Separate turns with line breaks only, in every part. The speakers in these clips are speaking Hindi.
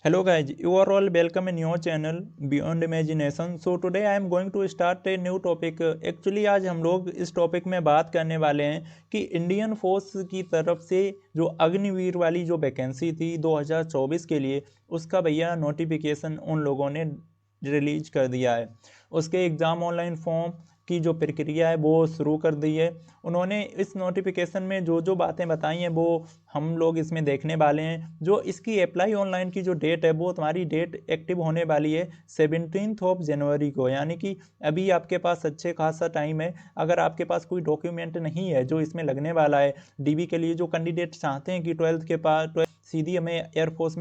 Hello guys, you are all welcome in your channel Beyond Imagination. So today I am going to start a new topic. Actually आज हम लोग इस टॉपिक में बात करने वाले हैं कि इंडियन फोर्स की तरफ से जो अग्निवीर वाली जो वैकेंसी थी 2024 के लिए, उसका भैया नोटिफिकेशन उन लोगों ने रिलीज कर दिया है। उसके एग्ज़ाम ऑनलाइन फॉर्म की जो प्रक्रिया है वो शुरू कर दी है। उन्होंने इस नोटिफिकेशन में जो जो बातें बताई हैं वो हम लोग इसमें देखने वाले हैं। जो इसकी अप्लाई ऑनलाइन की जो डेट है वो तुम्हारी डेट एक्टिव होने वाली है 17 जनवरी को, यानी कि अभी आपके पास अच्छे खासा टाइम है। अगर आपके पास कोई डॉक्यूमेंट नहीं है जो इसमें लगने वाला है, डीबी के लिए जो कैंडिडेट चाहते हैं कि 12th के पास सीधी हमें एयरफोर्स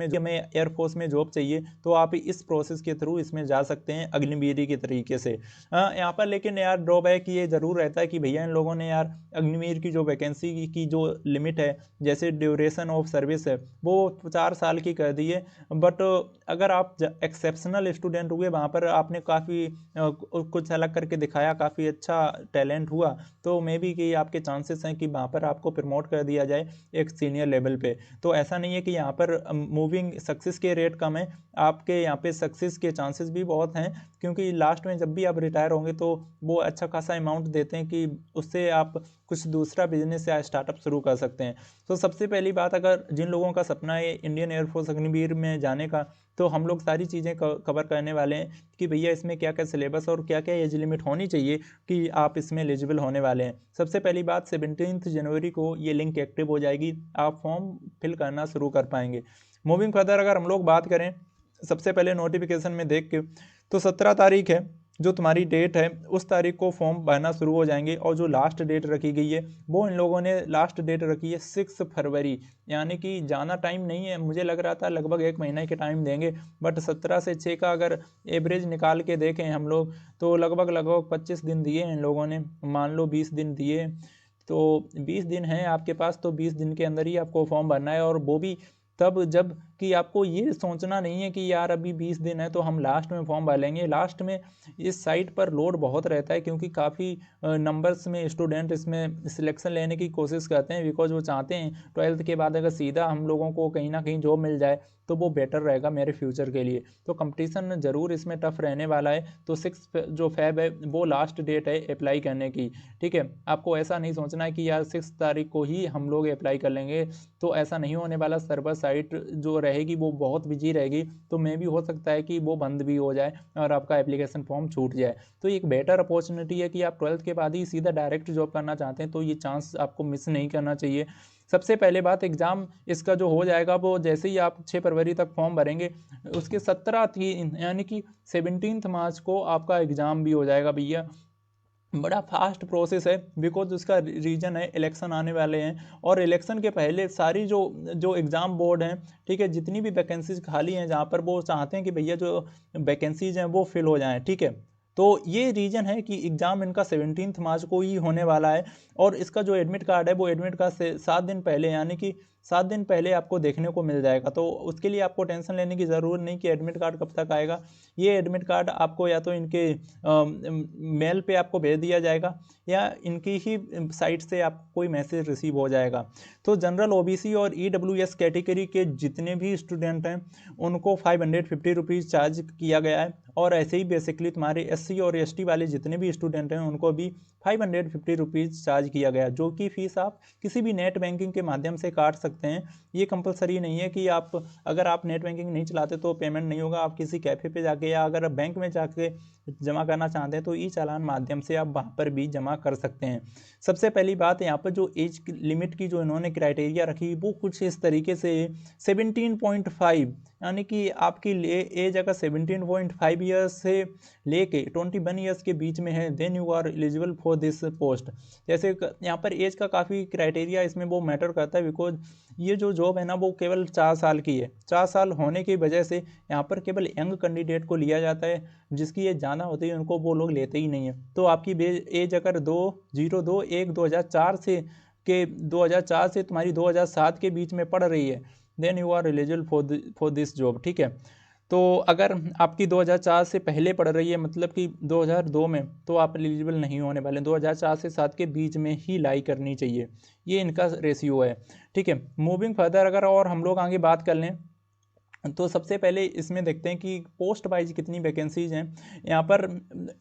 में जॉब चाहिए, तो आप इस प्रोसेस के थ्रू इसमें जा सकते हैं अग्निवीर के तरीके से। यहाँ पर लेकिन यार ड्रॉबैक ये ज़रूर रहता है कि भैया इन लोगों ने यार अग्निवीर की जो वैकेंसी की जो लिमिट है, जैसे ड्यूरेशन ऑफ सर्विस है, वो 4 साल की कर दी है। बट अगर आप एक्सेप्शनल स्टूडेंट हुए, वहाँ पर आपने काफ़ी कुछ अलग करके दिखाया, काफ़ी अच्छा टैलेंट हुआ, तो मे बी कि आपके चांसेस हैं कि वहाँ पर आपको प्रमोट कर दिया जाए एक सीनियर लेवल पे। तो ऐसा नहीं है कि यहाँ पर मूविंग सक्सेस के रेट कम है, आपके यहाँ पे सक्सेस के चांसेस भी बहुत हैं, क्योंकि लास्ट में जब भी आप रिटायर होंगे तो वो अच्छा खासा अमाउंट देते हैं कि उससे आप कुछ दूसरा बिजनेस या स्टार्टअप शुरू कर सकते हैं। तो सबसे पहली बात, अगर जिन लोगों का सपना है इंडियन एयरफोर्स अग्निवीर में जाने का, तो हम लोग सारी चीज़ें कवर करने वाले हैं कि भैया इसमें क्या क्या सिलेबस और क्या क्या एज लिमिट होनी चाहिए कि आप इसमें एलिजिबल होने वाले हैं। सबसे पहली बात, 17 जनवरी को ये लिंक एक्टिव हो जाएगी, आप फॉर्म फिल करना शुरू कर पाएंगे। मूविंग फर्दर अगर हम लोग बात करें, सबसे पहले नोटिफिकेशन में देख के तो 17 तारीख है जो तुम्हारी डेट है, उस तारीख को फॉर्म भरना शुरू हो जाएंगे। और जो लास्ट डेट रखी गई है वो इन लोगों ने लास्ट डेट रखी है 6 फरवरी, यानी कि ज़्यादा टाइम नहीं है। मुझे लग रहा था लगभग 1 महीने के टाइम देंगे, बट 17 से 6 का अगर एवरेज निकाल के देखें हम लोग, तो लगभग 25 दिन दिए हैं इन लोगों ने। मान लो 20 दिन दिए, तो 20 दिन हैं आपके पास, तो 20 दिन के अंदर ही आपको फॉर्म भरना है। और वो भी तब जब कि आपको ये सोचना नहीं है कि यार अभी 20 दिन है तो हम लास्ट में फॉर्म भर लेंगे। लास्ट में इस साइट पर लोड बहुत रहता है, क्योंकि काफ़ी नंबर्स में स्टूडेंट इसमें सिलेक्शन लेने की कोशिश करते हैं, बिकॉज वो चाहते हैं 12th के बाद अगर सीधा हम लोगों को कहीं ना कहीं जॉब मिल जाए तो वो बेटर रहेगा मेरे फ्यूचर के लिए। तो कंपटीशन ज़रूर इसमें टफ रहने वाला है। तो 6 जो फेब है वो लास्ट डेट है अप्लाई करने की, ठीक है। आपको ऐसा नहीं सोचना है कि यार 6 तारीख को ही हम लोग अप्लाई कर लेंगे, तो ऐसा नहीं होने वाला। सर्वर साइट जो रहेगी वो बहुत बिजी रहेगी, तो मे भी हो सकता है कि वो बंद भी हो जाए और आपका एप्लीकेशन फॉर्म छूट जाए। तो एक बेटर अपॉर्चुनिटी है कि आप 12th के बाद ही सीधा डायरेक्ट जॉब करना चाहते हैं, तो ये चांस आपको मिस नहीं करना चाहिए। सबसे पहले बात, एग्ज़ाम इसका जो हो जाएगा वो जैसे ही आप 6 फरवरी तक फॉर्म भरेंगे, उसके 17 थी यानी कि 17 मार्च को आपका एग्ज़ाम भी हो जाएगा भैया। बड़ा फास्ट प्रोसेस है, बिकॉज उसका रीजन है इलेक्शन आने वाले हैं, और इलेक्शन के पहले सारी जो जो एग्ज़ाम बोर्ड हैं, ठीक है, जितनी भी वैकेंसीज खाली हैं जहाँ पर वो चाहते हैं कि भैया जो वैकेंसीज हैं वो फिल हो जाएं, ठीक है। तो ये रीज़न है कि एग्ज़ाम इनका 17 मार्च को ही होने वाला है। और इसका जो एडमिट कार्ड है वो एडमिट कार्ड से 7 दिन पहले, यानी कि 7 दिन पहले आपको देखने को मिल जाएगा। तो उसके लिए आपको टेंशन लेने की ज़रूरत नहीं कि एडमिट कार्ड कब तक आएगा। ये एडमिट कार्ड आपको या तो इनके मेल पे आपको भेज दिया जाएगा, या इनकी ही साइट से आपको कोई मैसेज रिसीव हो जाएगा। तो जनरल ओबीसी और ईडब्ल्यूएस कैटेगरी के जितने भी स्टूडेंट हैं उनको 550 रुपीज़ चार्ज किया गया है। और ऐसे ही बेसिकली तुम्हारे एससी और एसटी वाले जितने भी स्टूडेंट हैं उनको भी 550 रुपीज़ चार्ज किया गया, जो कि फ़ीस आप किसी भी नेट बैंकिंग के माध्यम से काट सकते हैं। ये कंपलसरी नहीं है कि आप, अगर आप नेट बैंकिंग नहीं चलाते तो पेमेंट नहीं होगा। आप किसी कैफ़े पे जाके या अगर बैंक में जाके जमा करना चाहते हैं तो ई चालान माध्यम से आप वहाँ पर भी जमा कर सकते हैं। सबसे पहली बात, यहाँ पर जो एज लिमिट की जो इन्होंने क्राइटेरिया रखी वो कुछ इस तरीके से 17.5, यानी कि आपकी एज अगर 17.5 ईयर्स से लेके 21 ईयर्स के बीच में है, then you are eligible for this post. जैसे यहाँ पर एज का काफ़ी क्राइटेरिया इसमें वो मैटर करता है, बिकॉज ये जो जॉब है ना वो केवल 4 साल की है। 4 साल होने की वजह से यहाँ पर केवल यंग कैंडिडेट को लिया जाता है, जिसकी एज ज़्यादा होती है उनको वो लोग लेते ही नहीं है। तो आपकी एज अगर 2004 से 2004 से तुम्हारी 2007 के बीच में पड़ रही है, then you are eligible for this job, ठीक है। तो अगर आपकी 2004 से पहले पड़ रही है, मतलब कि 2002 में, तो आप एलिजिबल नहीं होने वाले। 2004 से 7 के बीच में ही लाई करनी चाहिए, ये इनका रेशियो है, ठीक है। मूविंग फर्दर अगर और हम लोग आगे बात कर लें, तो सबसे पहले इसमें देखते हैं कि पोस्ट वाइज कितनी वैकेंसीज हैं। यहाँ पर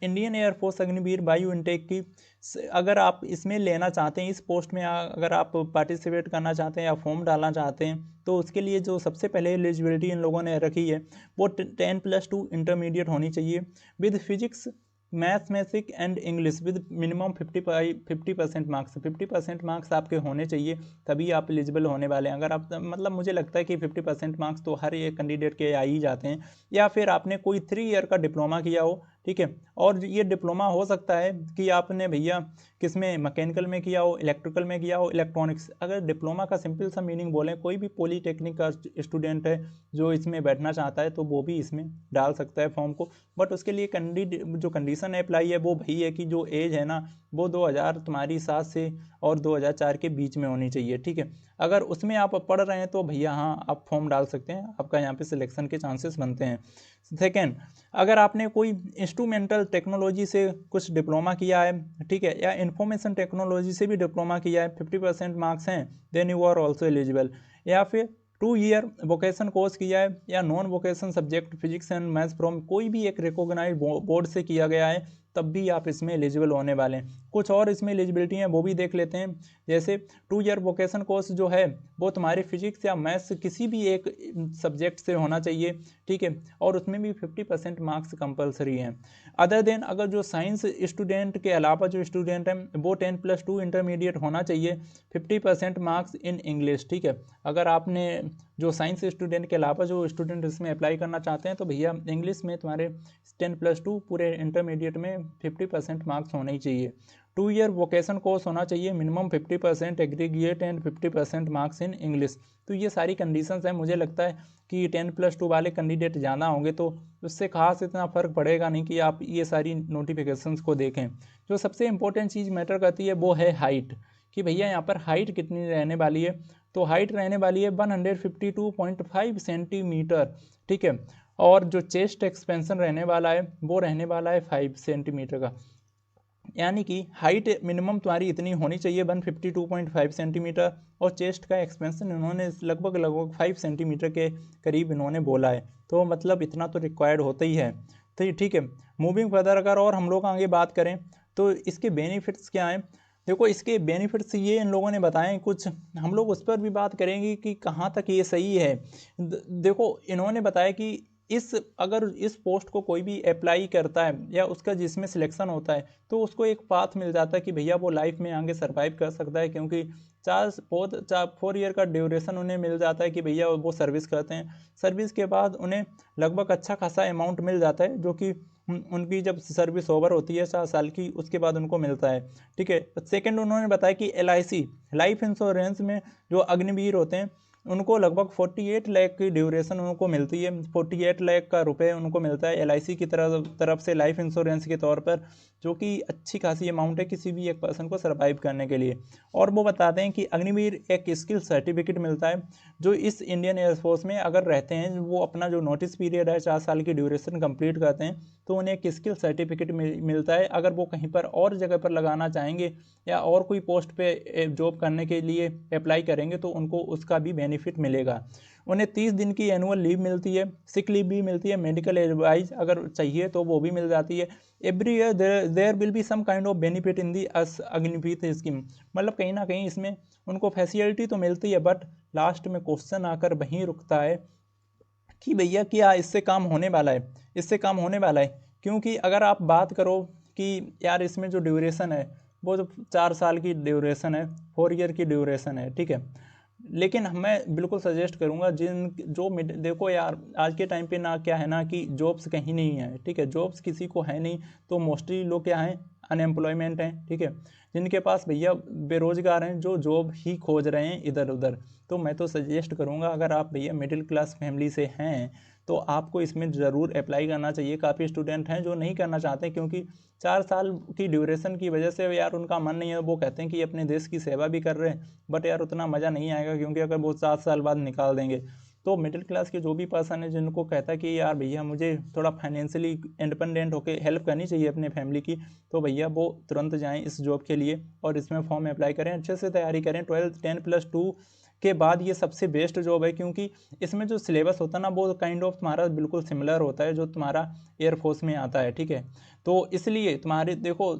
इंडियन एयरफोर्स अग्निवीर वायु इनटेक की अगर आप इसमें लेना चाहते हैं, इस पोस्ट में अगर आप पार्टिसिपेट करना चाहते हैं या फॉर्म डालना चाहते हैं, तो उसके लिए जो सबसे पहले एलिजिबिलिटी इन लोगों ने रखी है वो 10+2 इंटरमीडिएट होनी चाहिए with physics mathematics and English with minimum 50% marks. 50% marks आपके होने चाहिए, तभी आप एलिजिबल होने वाले हैं। अगर आप मतलब मुझे लगता है कि 50% मार्क्स तो हर एक कैंडिडेट के आ ही जाते हैं, या फिर आपने कोई 3 ईयर का डिप्लोमा किया हो, ठीक है। और ये डिप्लोमा हो सकता है कि आपने भैया किस में, मैकेनिकल में किया हो, इलेक्ट्रिकल में किया हो, इलेक्ट्रॉनिक्स। अगर डिप्लोमा का सिंपल सा मीनिंग बोलें, कोई भी पॉलीटेक्निक का स्टूडेंट है जो इसमें बैठना चाहता है तो वो भी इसमें डाल सकता है फॉर्म को। बट उसके लिए जो कंडीशन अप्लाई है वो वही है कि जो एज है ना वो 2007 से और 2004 के बीच में होनी चाहिए, ठीक है। अगर उसमें आप पढ़ रहे हैं तो भैया हाँ आप फॉर्म डाल सकते हैं, आपका यहाँ पे सिलेक्शन के चांसेस बनते हैं। सेकेंड, अगर आपने कोई इंस्ट्रूमेंटल टेक्नोलॉजी से कुछ डिप्लोमा किया है, ठीक है, या इंफॉर्मेशन टेक्नोलॉजी से भी डिप्लोमा किया है, 50% मार्क्स हैं, then you are also eligible. या फिर 2 ईयर वोकेशन कोर्स किया है या non vocation subject physics and maths from कोई भी एक रिकॉग्नाइज्ड बोर्ड से किया गया है, तब भी आप इसमें एलिजिबल होने वाले हैं। कुछ और इसमें एलिजिबिलिटी हैं वो भी देख लेते हैं। जैसे 2 ईयर वोकेशन कोर्स जो है वो तुम्हारे फिजिक्स या मैथ्स किसी भी एक सब्जेक्ट से होना चाहिए, ठीक है, और उसमें भी 50% मार्क्स कंपलसरी हैं। अदर देन अगर जो साइंस स्टूडेंट के अलावा जो स्टूडेंट हैं वो 10+2 इंटरमीडिएट होना चाहिए, 50% मार्क्स इन इंग्लिश, ठीक है। अगर आपने जो साइंस स्टूडेंट के अलावा जो स्टूडेंट इसमें अप्लाई करना चाहते हैं तो भैया इंग्लिश में तुम्हारे 10+2 पूरे इंटरमीडिएट में 50% मार्क्स होने ही चाहिए। 2 ईयर वोकेशन कोर्स होना चाहिए, minimum 50% aggregate and 50% marks in English. तो ये सारी कंडीशंस हैं। मुझे लगता है कि 10+2 वाले कैंडिडेट ज़्यादा होंगे तो उससे खास इतना फ़र्क पड़ेगा नहीं कि आप ये सारी नोटिफिकेशंस को देखें। जो सबसे इंपॉर्टेंट चीज़ मैटर करती है वो है हाइट, कि भैया यहाँ पर हाइट कितनी रहने वाली है। तो हाइट रहने वाली है 152.5 सेंटीमीटर, ठीक है। और जो चेस्ट एक्सपेंशन रहने वाला है वो रहने वाला है 5 सेंटीमीटर का। यानी कि हाइट मिनिमम तुम्हारी इतनी होनी चाहिए 152.5 सेंटीमीटर, और चेस्ट का एक्सपेंशन इन्होंने लगभग 5 सेंटीमीटर के करीब इन्होंने बोला है। तो मतलब इतना तो रिक्वायर्ड होता ही है। तो ठीक है, मूविंग फर्दर अगर और हम लोग आगे बात करें तो इसके बेनिफिट्स क्या हैं। देखो इसके बेनिफिट्स ये इन लोगों ने बताए कुछ, हम लोग उस पर भी बात करेंगे कि कहाँ तक ये सही है। देखो इन्होंने बताया कि अगर इस पोस्ट को कोई भी अप्लाई करता है या उसका जिसमें सिलेक्शन होता है तो उसको एक पाथ मिल जाता है कि भैया वो लाइफ में आगे सर्वाइव कर सकता है, क्योंकि 4 ईयर का ड्यूरेशन उन्हें मिल जाता है कि भैया वो सर्विस करते हैं। सर्विस के बाद उन्हें लगभग अच्छा खासा अमाउंट मिल जाता है, जो कि उनकी जब सर्विस ओवर होती है 4 साल की, उसके बाद उनको मिलता है, ठीक है। सेकंड उन्होंने बताया कि LIC लाइफ इंश्योरेंस में जो अग्निवीर होते हैं उनको लगभग 48 लाख की ड्यूरेशन उनको मिलती है, 48 लाख का रुपए उनको मिलता है LIC की तरफ से लाइफ इंश्योरेंस के तौर पर, जो कि अच्छी खासी अमाउंट है किसी भी एक पर्सन को सर्वाइव करने के लिए। और वो बताते हैं कि अग्निवीर एक स्किल सर्टिफिकेट मिलता है, जो इस इंडियन एयरफोर्स में अगर रहते हैं वो अपना जो नोटिस पीरियड है 4 साल की ड्यूरेशन कंप्लीट करते हैं तो उन्हें एक स्किल सर्टिफिकेट मिलता है। अगर वो कहीं पर और जगह पर लगाना चाहेंगे या और कोई पोस्ट पे जॉब करने के लिए अप्लाई करेंगे तो उनको उसका भी बेनिफिट मिलेगा। उन्हें 30 दिन की एनुअल लीव मिलती है, सिक लीव भी मिलती है, मेडिकल एडवाइस अगर चाहिए तो वो भी मिल जाती है। Every year there will be some kind of benefit in the Agniveer scheme. मतलब कहीं ना कहीं इसमें उनको फैसिलिटी तो मिलती है, बट लास्ट में क्वेश्चन आकर वहीं रुकता है कि भैया क्या इससे काम होने वाला है, इससे काम होने वाला है। क्योंकि अगर आप बात करो कि यार इसमें जो ड्यूरेशन है वो जो 4 साल की ड्यूरेशन है, 4 ईयर की ड्यूरेशन है, ठीक है। लेकिन मैं बिल्कुल सजेस्ट करूंगा देखो यार आज के टाइम पे ना क्या है ना कि जॉब्स कहीं नहीं है, ठीक है, जॉब्स किसी को है नहीं, तो मोस्टली लोग क्या हैं, अनएम्प्लॉयमेंट हैं, ठीक है। जिनके पास भैया बेरोजगार हैं जो जॉब ही खोज रहे हैं इधर उधर। तो मैं तो सजेस्ट करूंगा अगर आप भैया मिडिल क्लास फैमिली से हैं तो आपको इसमें ज़रूर अप्लाई करना चाहिए। काफ़ी स्टूडेंट हैं जो नहीं करना चाहते क्योंकि 4 साल की ड्यूरेशन की वजह से यार उनका मन नहीं है, वो कहते हैं कि अपने देश की सेवा भी कर रहे हैं, बट यार उतना मज़ा नहीं आएगा क्योंकि अगर वो 7 साल बाद निकाल देंगे। तो मिडिल क्लास के जो भी पर्सन है जिनको कहता है कि यार भैया मुझे थोड़ा फाइनेंशियली इंडिपेंडेंट होकर हेल्प करनी चाहिए अपने फैमिली की, तो भैया वो तुरंत जाएँ इस जॉब के लिए और इसमें फॉर्म अप्लाई करें, अच्छे से तैयारी करें। 12 10+2 के बाद ये सबसे बेस्ट जॉब है, क्योंकि इसमें जो सिलेबस होता है ना वो काइंड ऑफ तुम्हारा बिल्कुल सिमिलर होता है जो तुम्हारा एयरफोर्स में आता है, ठीक है। तो इसलिए तुम्हारे देखो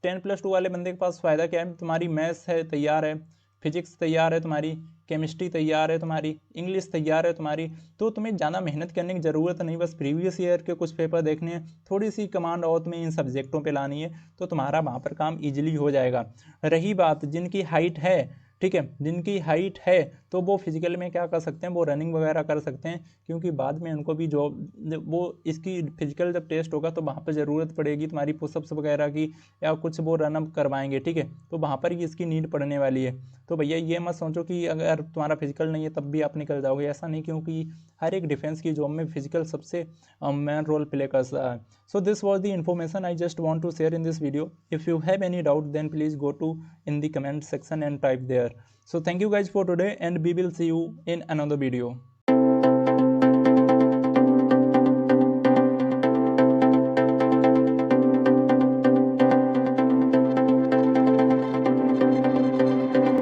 10+2 वाले बंदे के पास फ़ायदा क्या है, तुम्हारी मैथ्स है तैयार है, फिजिक्स तैयार है तुम्हारी, केमिस्ट्री तैयार है तुम्हारी, इंग्लिश तैयार है तुम्हारी, तो तुम्हें ज़्यादा मेहनत करने की ज़रूरत नहीं, बस प्रीवियस ईयर के कुछ पेपर देखने हैं, थोड़ी सी कमांड और तुम्हें इन सब्जेक्टों पे लानी है, तो तुम्हारा वहाँ पर काम ईजिली हो जाएगा। रही बात जिनकी हाइट है, ठीक है, जिनकी हाइट है तो वो फिजिकल में क्या कर सकते हैं, वो रनिंग वगैरह कर सकते हैं, क्योंकि बाद में उनको भी जॉब वो इसकी फिजिकल जब टेस्ट होगा तो वहाँ पर ज़रूरत पड़ेगी तुम्हारी पुशअप्स वगैरह की, या कुछ वो रनअप करवाएंगे, ठीक है, तो वहाँ पर ही इसकी नीड पड़ने वाली है। तो भैया ये मत सोचो कि अगर तुम्हारा फिजिकल नहीं है तब भी आप निकल जाओगे, ऐसा नहीं, क्योंकि हर एक डिफेंस की जॉब में फिजिकल सबसे मेन रोल प्ले करता है। So this was the information I just want to share in this video. If you have any doubt then please go to in the comment section and type there. So thank you guys for today and we will see you in another video.